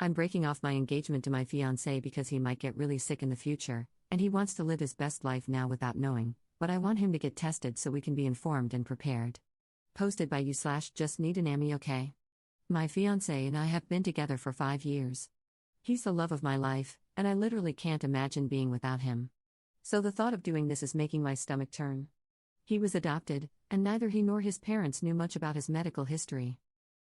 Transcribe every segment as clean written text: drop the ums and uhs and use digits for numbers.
I'm breaking off my engagement to my fiancé because he might get really sick in the future, and he wants to live his best life now without knowing, but I want him to get tested so we can be informed and prepared. Posted by you/just need an Ammy, okay? My fiancé and I have been together for 5 years. He's the love of my life, and I literally can't imagine being without him. So the thought of doing this is making my stomach turn. He was adopted, and neither he nor his parents knew much about his medical history.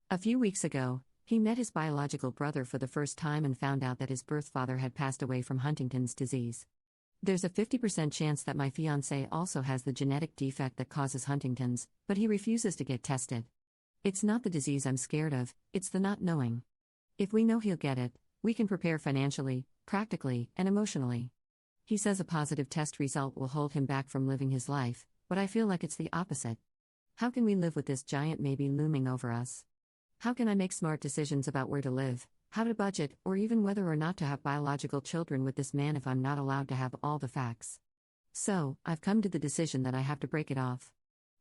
A few weeks ago, he met his biological brother for the first time and found out that his birth father had passed away from Huntington's disease. There's a 50% chance that my fiancé also has the genetic defect that causes Huntington's, but he refuses to get tested. It's not the disease I'm scared of, it's the not knowing. If we know he'll get it, we can prepare financially, practically, and emotionally. He says a positive test result will hold him back from living his life, but I feel like it's the opposite. How can we live with this giant maybe looming over us? How can I make smart decisions about where to live, how to budget, or even whether or not to have biological children with this man if I'm not allowed to have all the facts? So, I've come to the decision that I have to break it off.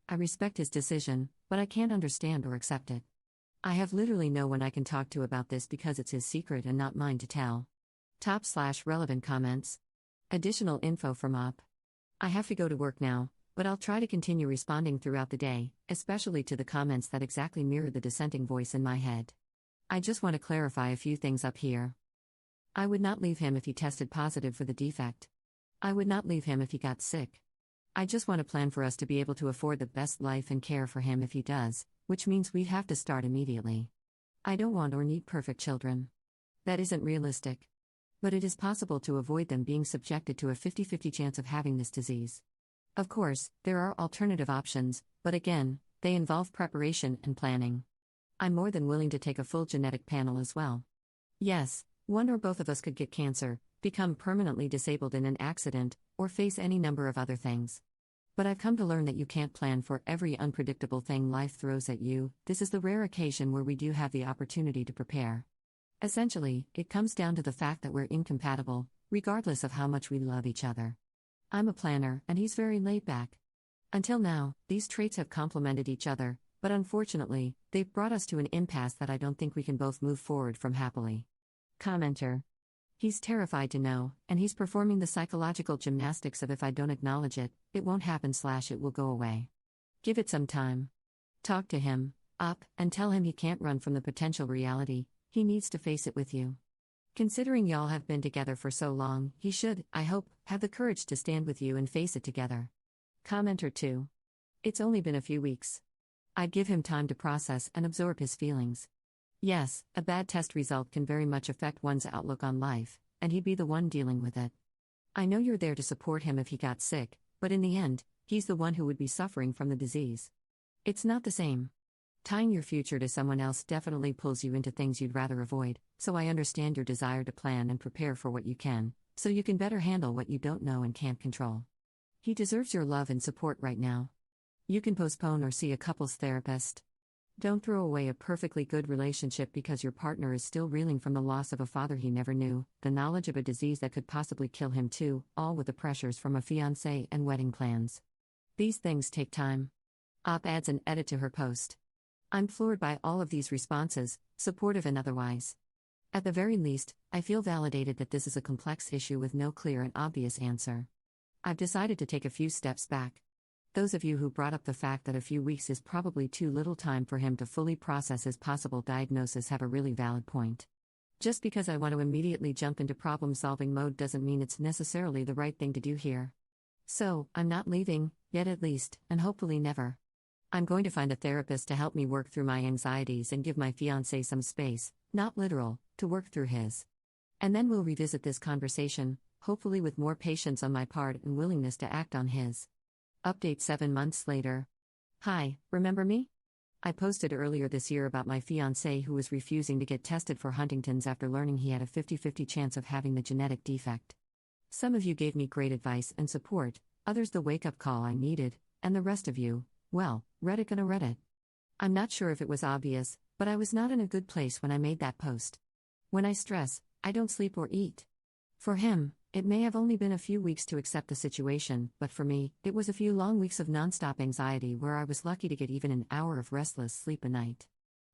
I respect his decision, but I can't understand or accept it. I have literally no one I can talk to about this because it's his secret and not mine to tell. Top/relevant comments. Additional info from Up. I have to go to work now, but I'll try to continue responding throughout the day, especially to the comments that exactly mirror the dissenting voice in my head. I just want to clarify a few things up here. I would not leave him if he tested positive for the defect. I would not leave him if he got sick. I just want to plan for us to be able to afford the best life and care for him if he does, which means we'd have to start immediately. I don't want or need perfect children. That isn't realistic. But it is possible to avoid them being subjected to a 50-50 chance of having this disease. Of course, there are alternative options, but again, they involve preparation and planning. I'm more than willing to take a full genetic panel as well. Yes, one or both of us could get cancer, become permanently disabled in an accident, or face any number of other things. But I've come to learn that you can't plan for every unpredictable thing life throws at you. This is the rare occasion where we do have the opportunity to prepare. Essentially, it comes down to the fact that we're incompatible, regardless of how much we love each other. I'm a planner, and he's very laid back. Until now, these traits have complemented each other, but unfortunately, they've brought us to an impasse that I don't think we can both move forward from happily. Commenter. He's terrified to know, and he's performing the psychological gymnastics of if I don't acknowledge it, it won't happen/it will go away. Give it some time. Talk to him, Up, and tell him he can't run from the potential reality, he needs to face it with you. Considering y'all have been together for so long, he should, I hope, have the courage to stand with you and face it together. Commenter 2. It's only been a few weeks. I'd give him time to process and absorb his feelings. Yes, a bad test result can very much affect one's outlook on life, and he'd be the one dealing with it. I know you're there to support him if he got sick, but in the end, he's the one who would be suffering from the disease. It's not the same. Tying your future to someone else definitely pulls you into things you'd rather avoid, so I understand your desire to plan and prepare for what you can, so you can better handle what you don't know and can't control. He deserves your love and support right now. You can postpone or see a couples therapist. Don't throw away a perfectly good relationship because your partner is still reeling from the loss of a father he never knew, the knowledge of a disease that could possibly kill him too, all with the pressures from a fiancé and wedding plans. These things take time. Op adds an edit to her post. I'm floored by all of these responses, supportive and otherwise. At the very least, I feel validated that this is a complex issue with no clear and obvious answer. I've decided to take a few steps back. Those of you who brought up the fact that a few weeks is probably too little time for him to fully process his possible diagnosis have a really valid point. Just because I want to immediately jump into problem-solving mode doesn't mean it's necessarily the right thing to do here. So, I'm not leaving, yet at least, and hopefully never. I'm going to find a therapist to help me work through my anxieties and give my fiancé some space, not literal, to work through his. And then we'll revisit this conversation, hopefully with more patience on my part and willingness to act on his. Update 7 months later. Hi, remember me? I posted earlier this year about my fiancé who was refusing to get tested for Huntington's after learning he had a 50-50 chance of having the genetic defect. Some of you gave me great advice and support, others the wake-up call I needed, and the rest of you, well, gonna read it. I'm not sure if it was obvious, but I was not in a good place when I made that post. When I stress, I don't sleep or eat. For him, it may have only been a few weeks to accept the situation, but for me, it was a few long weeks of nonstop anxiety where I was lucky to get even an hour of restless sleep a night.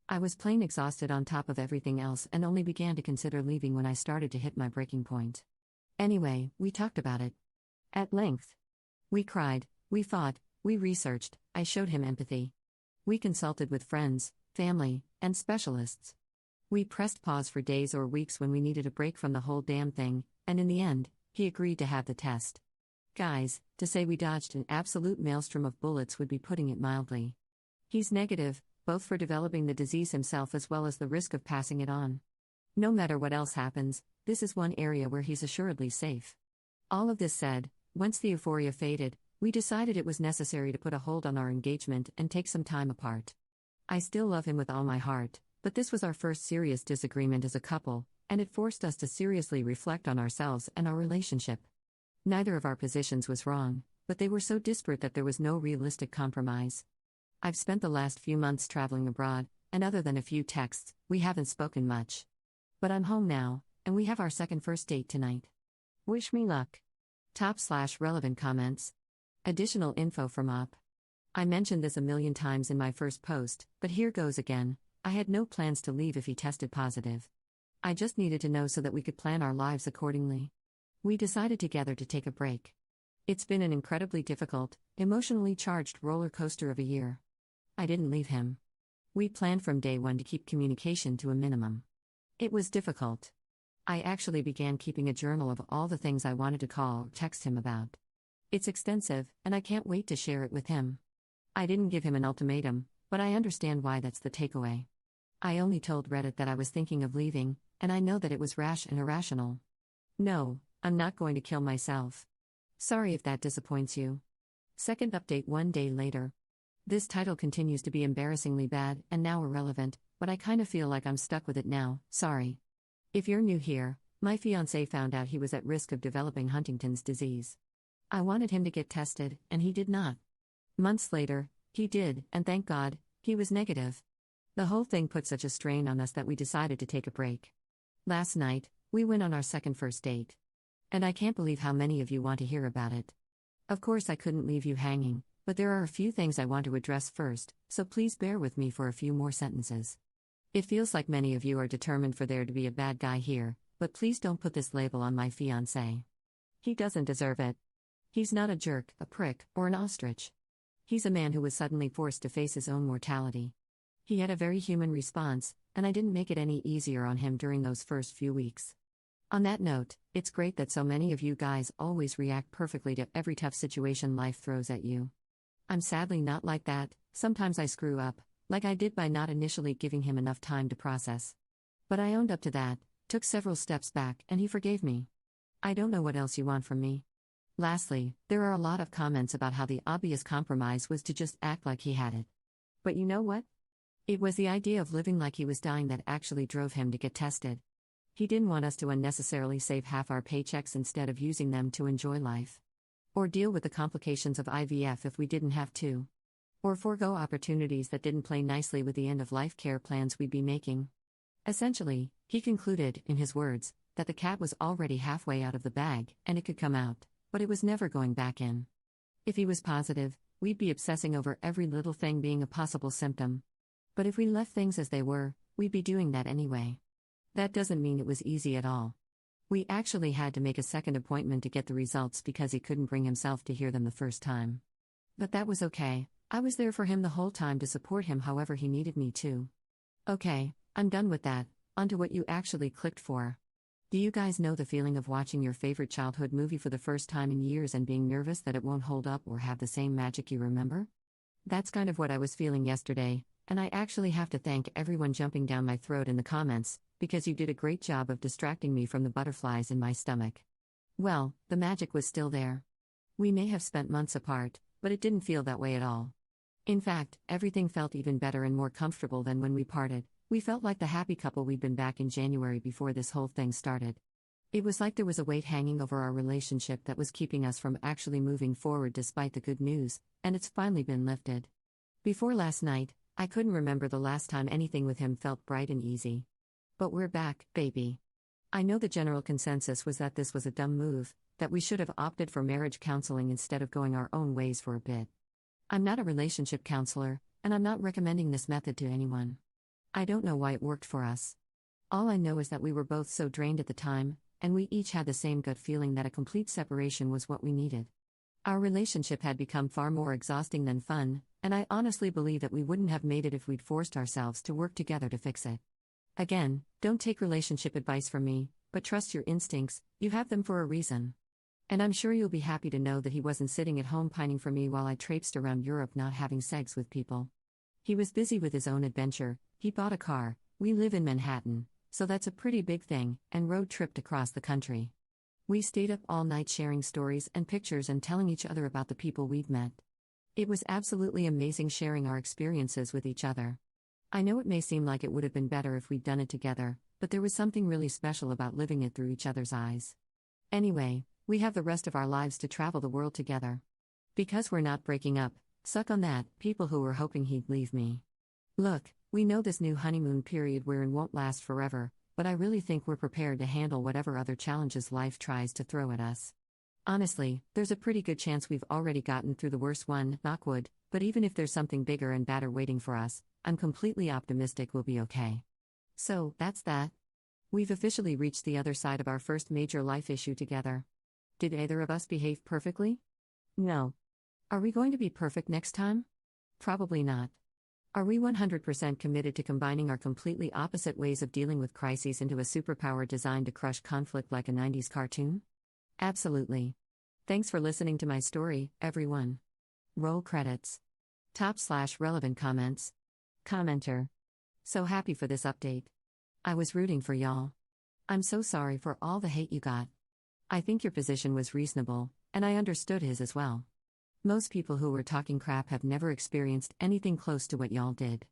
I was plain exhausted on top of everything else and only began to consider leaving when I started to hit my breaking point. Anyway, we talked about it. At length. We cried, we fought, we researched, I showed him empathy. We consulted with friends, family, and specialists. We pressed pause for days or weeks when we needed a break from the whole damn thing, and in the end, he agreed to have the test. Guys, to say we dodged an absolute maelstrom of bullets would be putting it mildly. He's negative, both for developing the disease himself as well as the risk of passing it on. No matter what else happens, this is one area where he's assuredly safe. All of this said, once the euphoria faded, we decided it was necessary to put a hold on our engagement and take some time apart. I still love him with all my heart, but this was our first serious disagreement as a couple, and it forced us to seriously reflect on ourselves and our relationship. Neither of our positions was wrong, but they were so disparate that there was no realistic compromise. I've spent the last few months traveling abroad, and other than a few texts, we haven't spoken much. But I'm home now, and we have our second first date tonight. Wish me luck. _relevant comments. Additional info from Up. I mentioned this a million times in my first post, but here goes again. I had no plans to leave if he tested positive. I just needed to know so that we could plan our lives accordingly. We decided together to take a break. It's been an incredibly difficult, emotionally charged roller coaster of a year. I didn't leave him. We planned from day one to keep communication to a minimum. It was difficult. I actually began keeping a journal of all the things I wanted to call or text him about. It's extensive, and I can't wait to share it with him. I didn't give him an ultimatum, but I understand why that's the takeaway. I only told Reddit that I was thinking of leaving, and I know that it was rash and irrational. No, I'm not going to kill myself. Sorry if that disappoints you. Second update 1 day later. This title continues to be embarrassingly bad and now irrelevant, but I kind of feel like I'm stuck with it now, sorry. If you're new here, my fiancé found out he was at risk of developing Huntington's disease. I wanted him to get tested, and he did not. Months later, he did, and thank God, he was negative. The whole thing put such a strain on us that we decided to take a break. Last night, we went on our second first date. And I can't believe how many of you want to hear about it. Of course I couldn't leave you hanging, but there are a few things I want to address first, so please bear with me for a few more sentences. It feels like many of you are determined for there to be a bad guy here, but please don't put this label on my fiancé. He doesn't deserve it. He's not a jerk, a prick, or an ostrich. He's a man who was suddenly forced to face his own mortality. He had a very human response, and I didn't make it any easier on him during those first few weeks. On that note, it's great that so many of you guys always react perfectly to every tough situation life throws at you. I'm sadly not like that. Sometimes I screw up, like I did by not initially giving him enough time to process. But I owned up to that, took several steps back, and he forgave me. I don't know what else you want from me. Lastly, there are a lot of comments about how the obvious compromise was to just act like he had it. But you know what? It was the idea of living like he was dying that actually drove him to get tested. He didn't want us to unnecessarily save half our paychecks instead of using them to enjoy life. Or deal with the complications of IVF if we didn't have to. Or forego opportunities that didn't play nicely with the end-of-life care plans we'd be making. Essentially, he concluded, in his words, that the cat was already halfway out of the bag, and it could come out, but it was never going back in. If he was positive, we'd be obsessing over every little thing being a possible symptom. But if we left things as they were, we'd be doing that anyway. That doesn't mean it was easy at all. We actually had to make a second appointment to get the results because he couldn't bring himself to hear them the first time. But that was okay. I was there for him the whole time to support him however he needed me to. Okay, I'm done with that, onto what you actually clicked for. Do you guys know the feeling of watching your favorite childhood movie for the first time in years and being nervous that it won't hold up or have the same magic you remember? That's kind of what I was feeling yesterday, and I actually have to thank everyone jumping down my throat in the comments, because you did a great job of distracting me from the butterflies in my stomach. Well, the magic was still there. We may have spent months apart, but it didn't feel that way at all. In fact, everything felt even better and more comfortable than when we parted. We felt like the happy couple we'd been back in January before this whole thing started. It was like there was a weight hanging over our relationship that was keeping us from actually moving forward despite the good news, and it's finally been lifted. Before last night, I couldn't remember the last time anything with him felt bright and easy. But we're back, baby. I know the general consensus was that this was a dumb move, that we should have opted for marriage counseling instead of going our own ways for a bit. I'm not a relationship counselor, and I'm not recommending this method to anyone. I don't know why it worked for us. All I know is that we were both so drained at the time, and we each had the same gut feeling that a complete separation was what we needed. Our relationship had become far more exhausting than fun, and I honestly believe that we wouldn't have made it if we'd forced ourselves to work together to fix it. Again, don't take relationship advice from me, but trust your instincts, you have them for a reason. And I'm sure you'll be happy to know that he wasn't sitting at home pining for me while I traipsed around Europe not having sex with people. He was busy with his own adventure, he bought a car, we live in Manhattan, so that's a pretty big thing, and road tripped across the country. We stayed up all night sharing stories and pictures and telling each other about the people we'd met. It was absolutely amazing sharing our experiences with each other. I know it may seem like it would have been better if we'd done it together, but there was something really special about living it through each other's eyes. Anyway, we have the rest of our lives to travel the world together. Because we're not breaking up, suck on that, people who were hoping he'd leave me. Look, we know this new honeymoon period we're in won't last forever, but I really think we're prepared to handle whatever other challenges life tries to throw at us. Honestly, there's a pretty good chance we've already gotten through the worst one, knock wood, but even if there's something bigger and badder waiting for us, I'm completely optimistic we'll be okay. So, that's that. We've officially reached the other side of our first major life issue together. Did either of us behave perfectly? No. Are we going to be perfect next time? Probably not. Are we 100% committed to combining our completely opposite ways of dealing with crises into a superpower designed to crush conflict like a 90s cartoon? Absolutely. Thanks for listening to my story, everyone. Roll credits. Top/relevant comments. Commenter. So happy for this update. I was rooting for y'all. I'm so sorry for all the hate you got. I think your position was reasonable, and I understood his as well. Most people who were talking crap have never experienced anything close to what y'all did.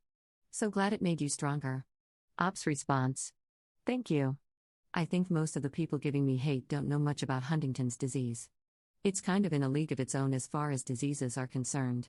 So glad it made you stronger. Ops response. Thank you. I think most of the people giving me hate don't know much about Huntington's disease. It's kind of in a league of its own as far as diseases are concerned.